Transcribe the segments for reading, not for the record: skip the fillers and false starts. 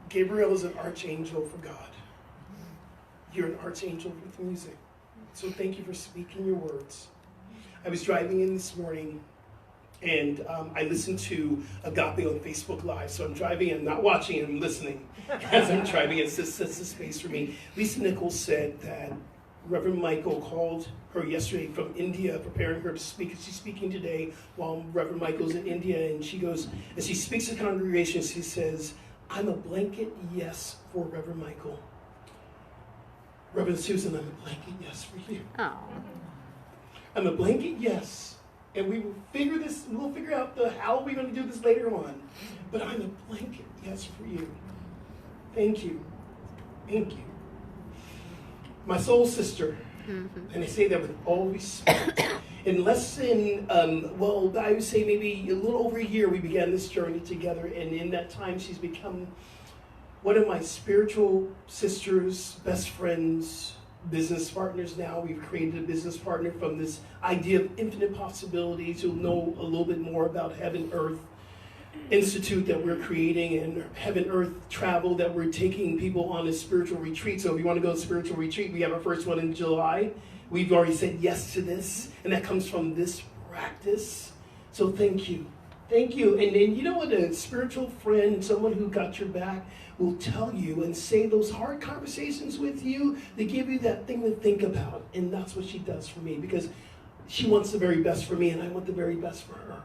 Gabriel is an archangel for God. You're an archangel with music. So thank you for speaking your words. I was driving in this morning, and I listened to Agape on Facebook Live. So I'm driving, I'm not watching, I'm listening as I'm driving. It sets the space for me. Lisa Nichols said that Reverend Michael called her yesterday from India, preparing her to speak. She's speaking today while Reverend Michael's in India, and she goes, as she speaks to the congregation, she says, I'm a blanket yes for Reverend Michael. Reverend Susan, I'm a blanket yes for you. Oh. I'm a blanket yes. And we'll figure out how we're going to do this later on. But I'm a blanket yes for you. Thank you. Thank you. My soul sister, and I say that with all respect, in less than, I would say maybe a little over a year, we began this journey together. And in that time, she's become one of my spiritual sisters, best friends, business partners now. We've created a business partner from this idea of infinite possibilities. You'll know a little bit more about Heaven Earth Institute that we're creating and Heaven Earth Travel that we're taking people on a spiritual retreat. So if you want to go to a spiritual retreat, we have our first one in July. We've already said yes to this, and that comes from this practice. So thank you. Thank you. And you know what? A spiritual friend, someone who got your back, will tell you and say those hard conversations with you. They give you that thing to think about. And that's what she does for me, because she wants the very best for me, and I want the very best for her.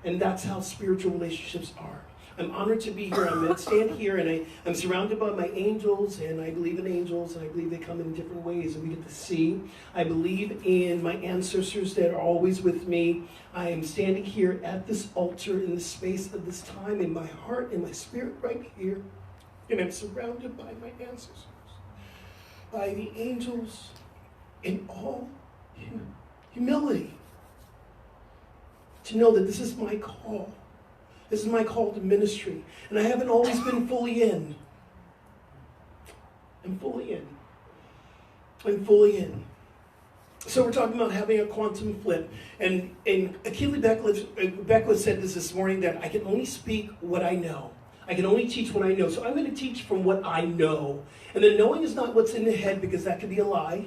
And that's how spiritual relationships are. I'm honored to be here. I'm going to stand here, and I'm surrounded by my angels, and I believe in angels, and I believe they come in different ways, and we get to see. I believe in my ancestors that are always with me. I am standing here at this altar in the space of this time, in my heart, in my spirit right here, and I'm surrounded by my ancestors, by the angels, in all humility, to know that this is my call. This is my call to ministry. And I haven't always been fully in. I'm fully in. I'm fully in. So we're talking about having a quantum flip. And Achille Beckwith said this morning, that I can only speak what I know. I can only teach what I know. So I'm going to teach from what I know. And the knowing is not what's in the head, because that could be a lie.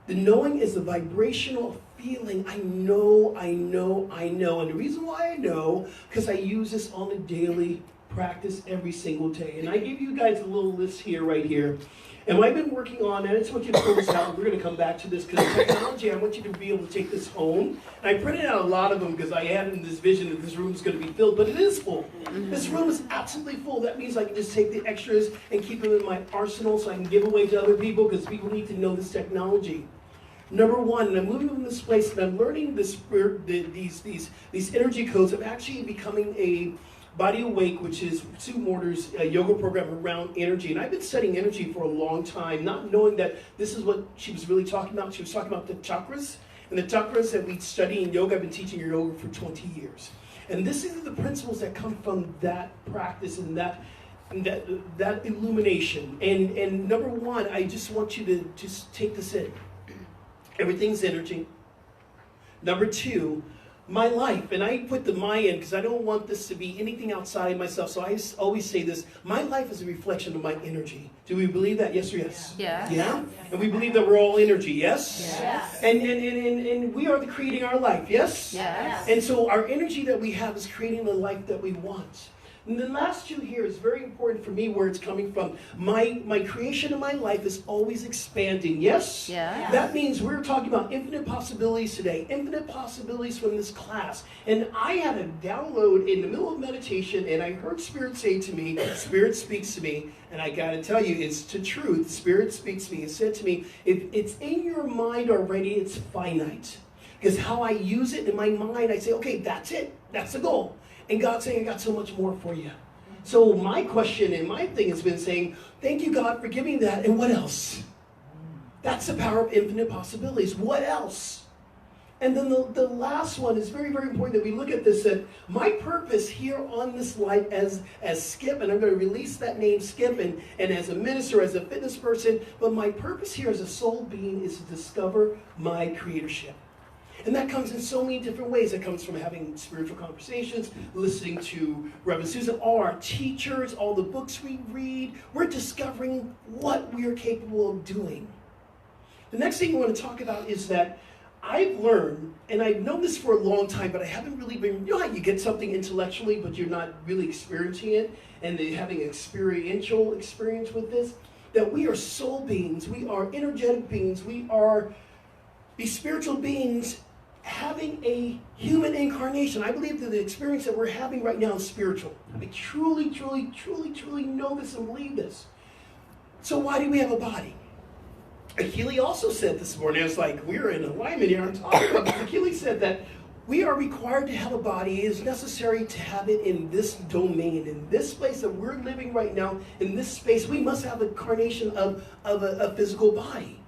The knowing is the vibrational feeling. I know. And the reason why I know, because I use this on a daily practice every single day. And I give you guys a little list here, right here. And what I've been working on, and I just want you to pull this out. We're going to come back to this, because technology, I want you to be able to take this home. And I printed out a lot of them, because I had in this vision that this room is going to be filled, but it is full. This room is absolutely full. That means I can just take the extras and keep them in my arsenal so I can give away to other people, because people need to know this technology. Number one, and I'm moving from this place, and I'm learning these energy codes. I'm actually becoming a Body Awake, which is Sue Morter's yoga program around energy. And I've been studying energy for a long time, not knowing that this is what she was really talking about. She was talking about the chakras. And the chakras that we study in yoga, I've been teaching yoga for 20 years. And this is the principles that come from that practice and that illumination. And number one, I just want you to just take this in. Everything's energy. Number two, my life, and I put the my in because I don't want this to be anything outside myself. So I always say this, my life is a reflection of my energy. Do we believe that? Yes or yes? Yeah. Yeah? And we believe that we're all energy, yes? Yes. And we are creating our life, yes? Yes. And so our energy that we have is creating the life that we want. And the last two here is very important for me, where it's coming from. My creation of my life is always expanding. Yes? Yeah. That means we're talking about infinite possibilities today. Infinite possibilities from this class. And I had a download in the middle of meditation, and I heard Spirit say to me, Spirit speaks to me, and I got to tell you, it's the truth. Spirit speaks to me. It said to me, if it's in your mind already, it's finite. Because how I use it in my mind, I say, okay, that's it. That's the goal. And God's saying, I got so much more for you. So my question and my thing has been saying, thank you, God, for giving that. And what else? That's the power of infinite possibilities. What else? And then the last one is very, very important that we look at this. That my purpose here on this life as Skip, and I'm going to release that name Skip, and as a minister, as a fitness person, but my purpose here as a soul being is to discover my creatorship. And that comes in so many different ways. It comes from having spiritual conversations, listening to Reverend Susan, all our teachers, all the books we read. We're discovering what we are capable of doing. The next thing we want to talk about is that I've learned, and I've known this for a long time, but I haven't really been, you know how you get something intellectually, but you're not really experiencing it, and having an experiential experience with this, that we are soul beings, we are energetic beings, we are these spiritual beings having a human incarnation. I believe that the experience that we're having right now is spiritual. I truly, truly, truly, truly know this and believe this. So why do we have a body? Achille also said this morning, it's like we're in alignment here, I'm talking about this. Achille said that we are required to have a body. It is necessary to have it in this domain, in this place that we're living right now, in this space. We must have a incarnation of a physical body.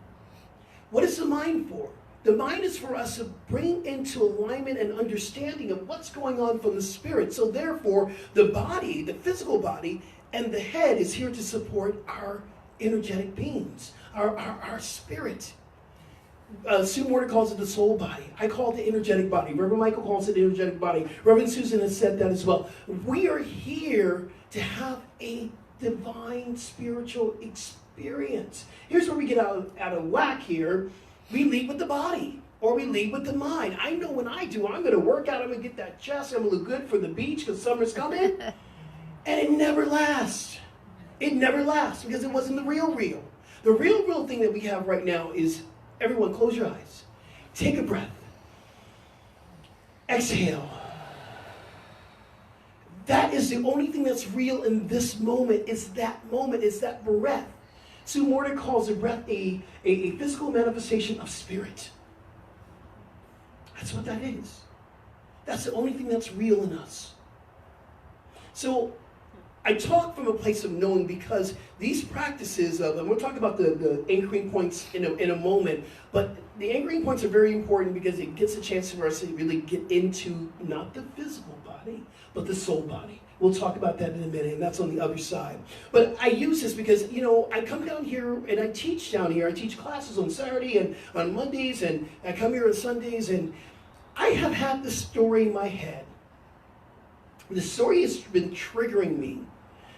What is the mind for? The mind is for us to bring into alignment and understanding of what's going on from the spirit. So therefore, the body, the physical body, and the head is here to support our energetic beings, our spirit. Sue Morter calls it the soul body. I call it the energetic body. Reverend Michael calls it the energetic body. Reverend Susan has said that as well. We are here to have a divine spiritual experience. Here's where we get out of whack here. We lead with the body, or we lead with the mind. I know when I do, I'm going to work out, I'm going to get that chest, I'm going to look good for the beach because summer's coming. And it never lasts. It never lasts because it wasn't the real. The real thing that we have right now is, everyone close your eyes. Take a breath. Exhale. That is the only thing that's real in this moment. It's that moment. It's that breath. Sue Morter calls the breath a physical manifestation of spirit. That's what that is. That's the only thing that's real in us. So I talk from a place of knowing because these practices of, and we'll talk about the anchoring points in a moment, but the anchoring points are very important because it gets a chance for us to really get into not the physical body, but the soul body. We'll talk about that in a minute, and that's on the other side. But I use this because, I come down here and I teach down here. I teach classes on Saturday and on Mondays, and I come here on Sundays, and I have had this story in my head. The story has been triggering me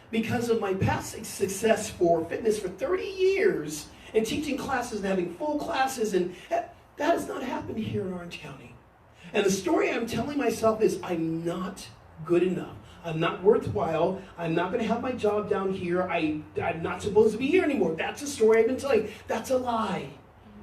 because of my past success for fitness for 30 years and teaching classes and having full classes, and that has not happened here in Orange County. And the story I'm telling myself is I'm not good enough. I'm not worthwhile. I'm not going to have my job down here. I'm not supposed to be here anymore. That's a story I've been telling. That's a lie.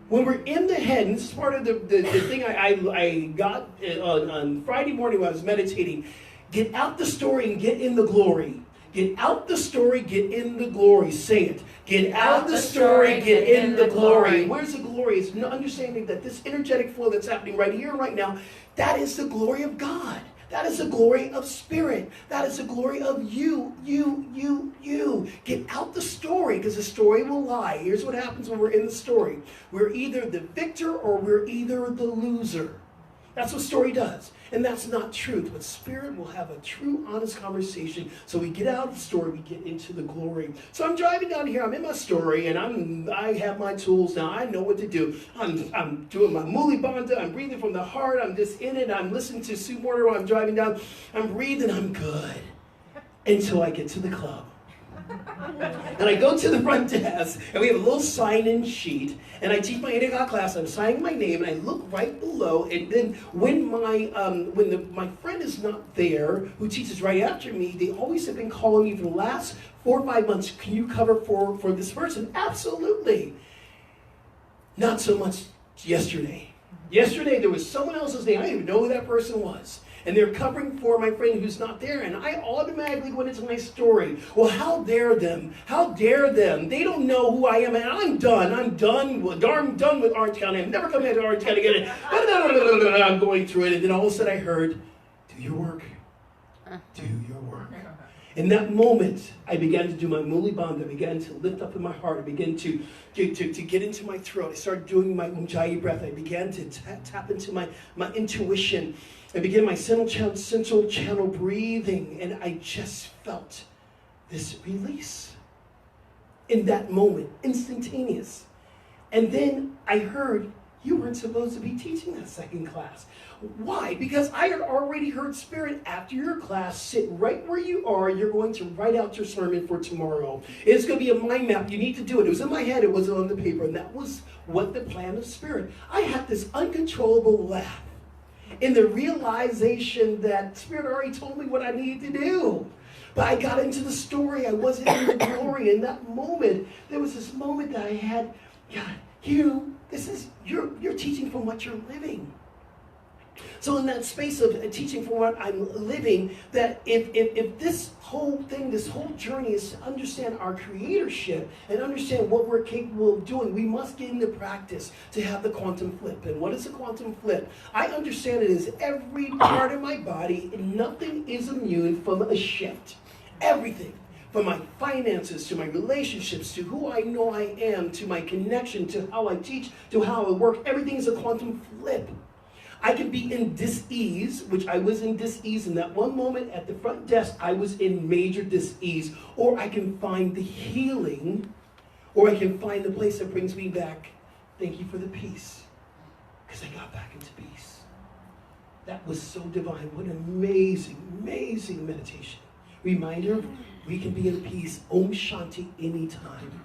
When we're in the head, and this is part of the thing I got on Friday morning when I was meditating, get out the story and get in the glory. Get out the story, get in the glory. Say it. Get out the story, get in the glory. Where's the glory? It's understanding that this energetic flow that's happening right here and right now, that is the glory of God. That is the glory of spirit. That is the glory of you. Get out the story, because the story will lie. Here's what happens when we're in the story. We're either the victor or we're either the loser. That's what story does. And that's not truth. But spirit will have a true, honest conversation. So we get out of the story, we get into the glory. So I'm driving down here, I'm in my story, and I have my tools now. I know what to do. I'm doing my Muli Bandha, I'm breathing from the heart, I'm just in it, I'm listening to Sue Morter while I'm driving down. I'm breathing, I'm good. Until I get to the club. And I go to the front desk, and we have a little sign-in sheet, and I teach my 8 o'clock class. I'm signing my name, and I look right below, and then when my friend is not there, who teaches right after me, they always have been calling me for the last 4 or 5 months, can you cover for this person? Absolutely. Not so much yesterday. Yesterday, there was someone else's name. I didn't even know who that person was. And they're covering for my friend who's not there. And I automatically went into my story. Well, how dare them? How dare them? They don't know who I am. And I'm done. I'm done with Orange County. I'm never coming to Orange County again. I'm going through it. And then all of a sudden I heard, do your work. Do your work. In that moment, I began to do my Muli Bandha. I began to lift up in my heart. I began to get into my throat. I started doing my Ujjayi breath. I began to tap into my intuition. I began my central channel breathing, and I just felt this release in that moment, instantaneous. And then I heard, You weren't supposed to be teaching that second class. Why? Because I had already heard Spirit after your class, sit right where you are. You're going to write out your sermon for tomorrow. It's going to be a mind map. You need to do it. It was in my head. It wasn't on the paper. And that was what the plan of Spirit. I had this uncontrollable laugh in the realization that Spirit already told me what I needed to do. But I got into the story. I wasn't in the glory. In that moment, there was this moment that I had, God, you're teaching from what you're living. So in that space of teaching from what I'm living, that if this whole thing, this whole journey is to understand our creatorship and understand what we're capable of doing, we must get into practice to have the quantum flip. And what is the quantum flip? I understand it as every part of my body, nothing is immune from a shift. Everything. From my finances, to my relationships, to who I know I am, to my connection, to how I teach, to how I work, everything is a quantum flip. I can be in dis-ease, which I was in dis-ease in that one moment at the front desk, I was in major dis-ease. Or I can find the healing, or I can find the place that brings me back. Thank you for the peace, because I got back into peace. That was so divine. What an amazing, amazing meditation. Reminder, we can be in peace, Om Shanti, anytime.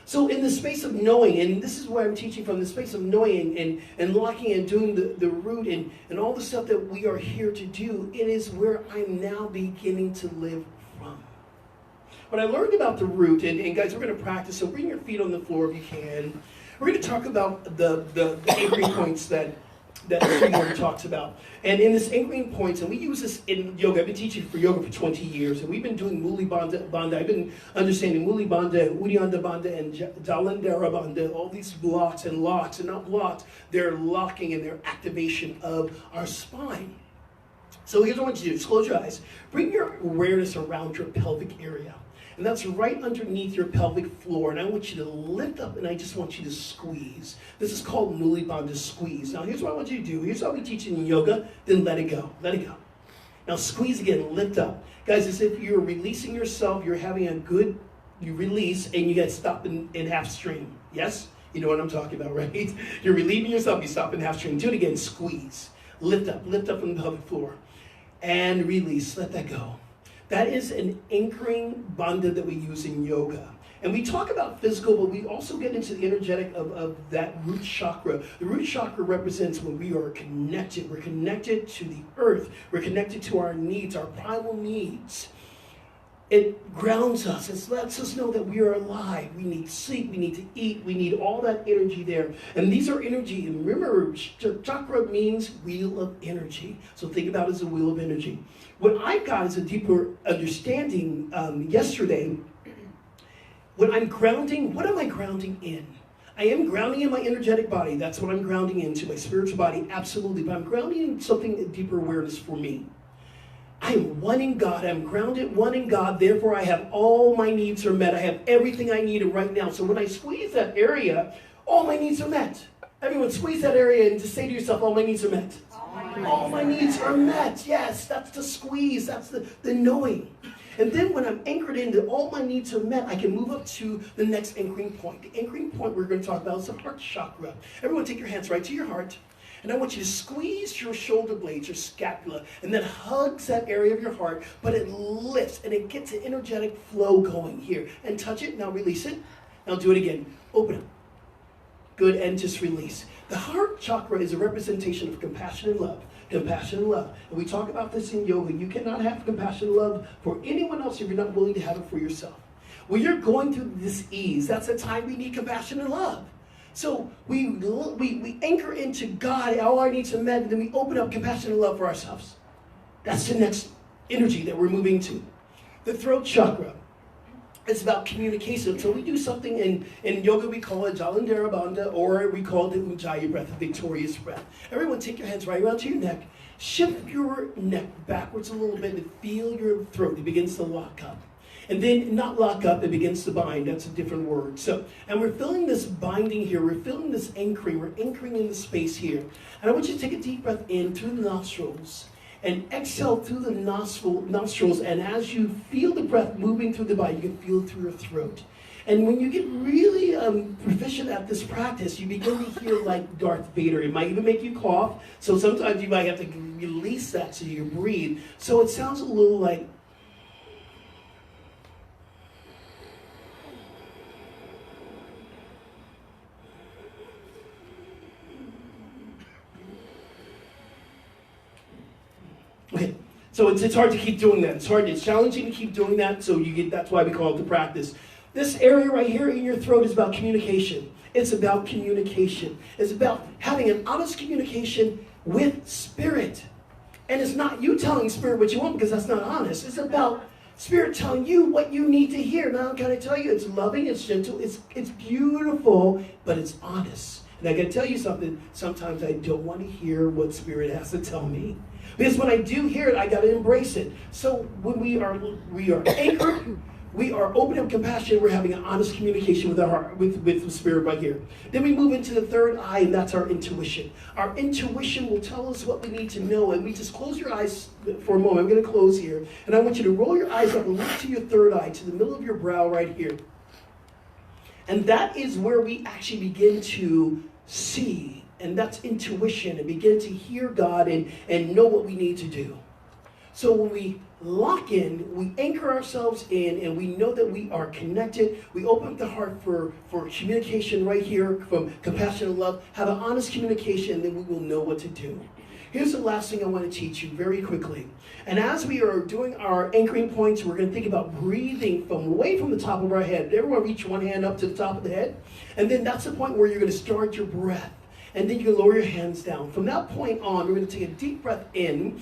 So in the space of knowing, and this is where I'm teaching from, the space of knowing and locking and doing the root and all the stuff that we are here to do, it is where I'm now beginning to live from. What I learned about the root, and guys, we're going to practice, so bring your feet on the floor if you can. We're going to talk about the anchoring points that Sri talks about. And in this anchoring points, and we use this in yoga. I've been teaching for yoga for 20 years, and we've been doing Muli Bandha. I've been understanding Muli Bandha, Uddiyana Bandha, and Jalandhara Bandha, all these blocks and locks, and not blocks, they're locking and their activation of our spine. So here's what I want you to do. Just close your eyes. Bring your awareness around your pelvic area. And that's right underneath your pelvic floor. And I want you to lift up, and I just want you to squeeze. This is called Muli Bandha squeeze. Now, here's what I want you to do. Here's how we teach in yoga. Then let it go. Let it go. Now, squeeze again. Lift up. Guys, as if you're releasing yourself, you're having a good release, and you get stopped in half stream. Yes? You know what I'm talking about, right? You're relieving yourself. You stop in half stream. Do it again. Squeeze. Lift up. Lift up from the pelvic floor. And release. Let that go. That is an anchoring bandha that we use in yoga. And we talk about physical, but we also get into the energetic of that root chakra. The root chakra represents when we are connected. We're connected to the earth. We're connected to our needs, our primal needs. It grounds us. It lets us know that we are alive. We need sleep. We need to eat. We need all that energy there. And these are energy. And remember, chakra means wheel of energy. So think about it as a wheel of energy. What I got is a deeper understanding yesterday. When I'm grounding, what am I grounding in? I am grounding in my energetic body. That's what I'm grounding into, my spiritual body, absolutely. But I'm grounding in something, a deeper awareness for me. I am one in God. I'm grounded, one in God. Therefore, I have all my needs are met. I have everything I need right now. So when I squeeze that area, all my needs are met. Everyone, squeeze that area and just say to yourself, all my needs are met. All my needs are met. Yes, that's the squeeze. That's the knowing. And then when I'm anchored into all my needs are met, I can move up to the next anchoring point. The anchoring point we're going to talk about is the heart chakra. Everyone take your hands right to your heart. And I want you to squeeze your shoulder blades, your scapula, and then hugs that area of your heart, but it lifts and it gets an energetic flow going here. And touch it, now release it. Now do it again. Open it. Good, and just release. The heart chakra is a representation of compassion and love. Compassion and love. And we talk about this in yoga. You cannot have compassion and love for anyone else if you're not willing to have it for yourself. When you're going through this ease, that's the time we need compassion and love. So we anchor into God, all our needs are met, and then we open up compassion and love for ourselves. That's the next energy that we're moving to. The throat chakra. It's about communication. So we do something in yoga, we call it Jalandhara Bandha, or we call it the Ujjayi breath, the victorious breath. Everyone take your hands right around to your neck. Shift your neck backwards a little bit and feel your throat. It begins to lock up. And then not lock up, it begins to bind. That's a different word. So, and we're feeling this binding here. We're feeling this anchoring. We're anchoring in the space here. And I want you to take a deep breath in through the nostrils. and exhale through the nostrils. And as you feel the breath moving through the body, you can feel it through your throat. And when you get really proficient at this practice, you begin to hear like Darth Vader. It might even make you cough. So sometimes you might have to release that so you breathe. So it sounds a little like... Okay, so it's hard to keep doing that. It's challenging to keep doing that, so that's why we call it the practice. This area right here in your throat is about communication. It's about communication. It's about having an honest communication with Spirit. And it's not you telling Spirit what you want, because that's not honest. It's about Spirit telling you what you need to hear. Now, can I tell you, it's loving, it's gentle, it's beautiful, but it's honest. And I can tell you something, sometimes I don't want to hear what Spirit has to tell me. Because when I do hear it, I got to embrace it. So when we are anchored, we are open and compassionate, we're having an honest communication with our heart, with the Spirit right here. Then we move into the third eye, and that's our intuition. Our intuition will tell us what we need to know, and we just close your eyes for a moment. I'm going to close here, and I want you to roll your eyes up and look to your third eye, to the middle of your brow right here. And that is where we actually begin to see, and that's intuition, and begin to hear God and know what we need to do. So when we lock in, we anchor ourselves in, and we know that we are connected. We open up the heart for communication right here, from compassion and love, have an honest communication, and then we will know what to do. Here's the last thing I want to teach you very quickly. And as we are doing our anchoring points, we're going to think about breathing from away from the top of our head. Everyone reach one hand up to the top of the head. And then that's the point where you're going to start your breath. And then you can lower your hands down. From that point on, we're going to take a deep breath in.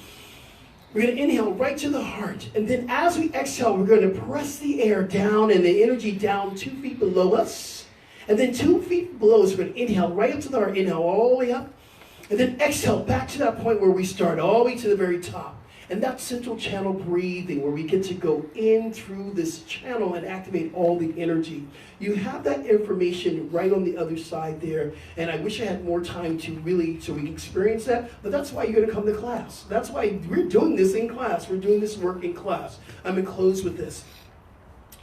We're going to inhale right to the heart. And then as we exhale, we're going to press the air down and the energy down 2 feet below us. And then 2 feet below us, we're going to inhale right up to the heart. Inhale all the way up. And then exhale back to that point where we start, all the way to the very top. And that's central channel breathing, where we get to go in through this channel and activate all the energy. You have that information right on the other side there. And I wish I had more time to really, so we can experience that. But that's why you're going to come to class. That's why we're doing this in class. We're doing this work in class. I'm going to close with this.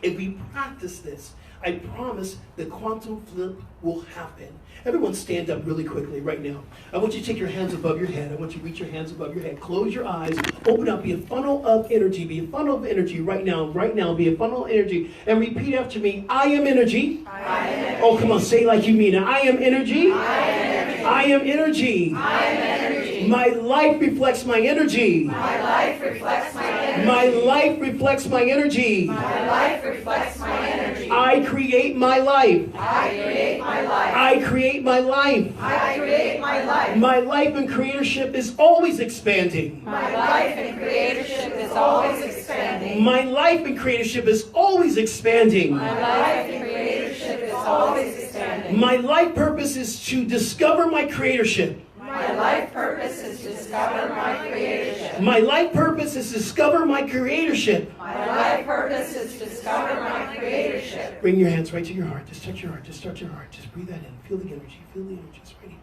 If we practice this, I promise the quantum flip will happen. Everyone stand up really quickly right now. I want you to take your hands above your head. I want you to reach your hands above your head. Close your eyes. Open up. Be a funnel of energy. Be a funnel of energy right now. Right now. Be a funnel of energy. And repeat after me. I am energy. I am energy. Oh, come on. Say it like you mean it. I am energy. I am energy. I am energy. I am energy. My life reflects my energy. My life reflects my energy. My life reflects my energy. My life reflects my energy. I create my life. I create my life. I create my life. I create my life. My life and creatorship is always expanding. My life and creatorship is always expanding. My life and creatorship is always expanding. My life and creatorship is always expanding. My life purpose is to discover my creatorship. My life purpose is to discover my creatorship. My life purpose is to discover my creatorship. My life purpose is to discover my creatorship. Bring your hands right to your heart. Just touch your heart. Just touch your heart. Just breathe that in. Feel the energy. Feel the energy. It's right here.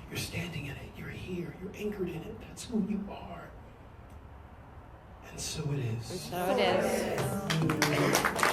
You're standing in it. You're here. You're anchored in it. That's who you are. And so it is. So it is.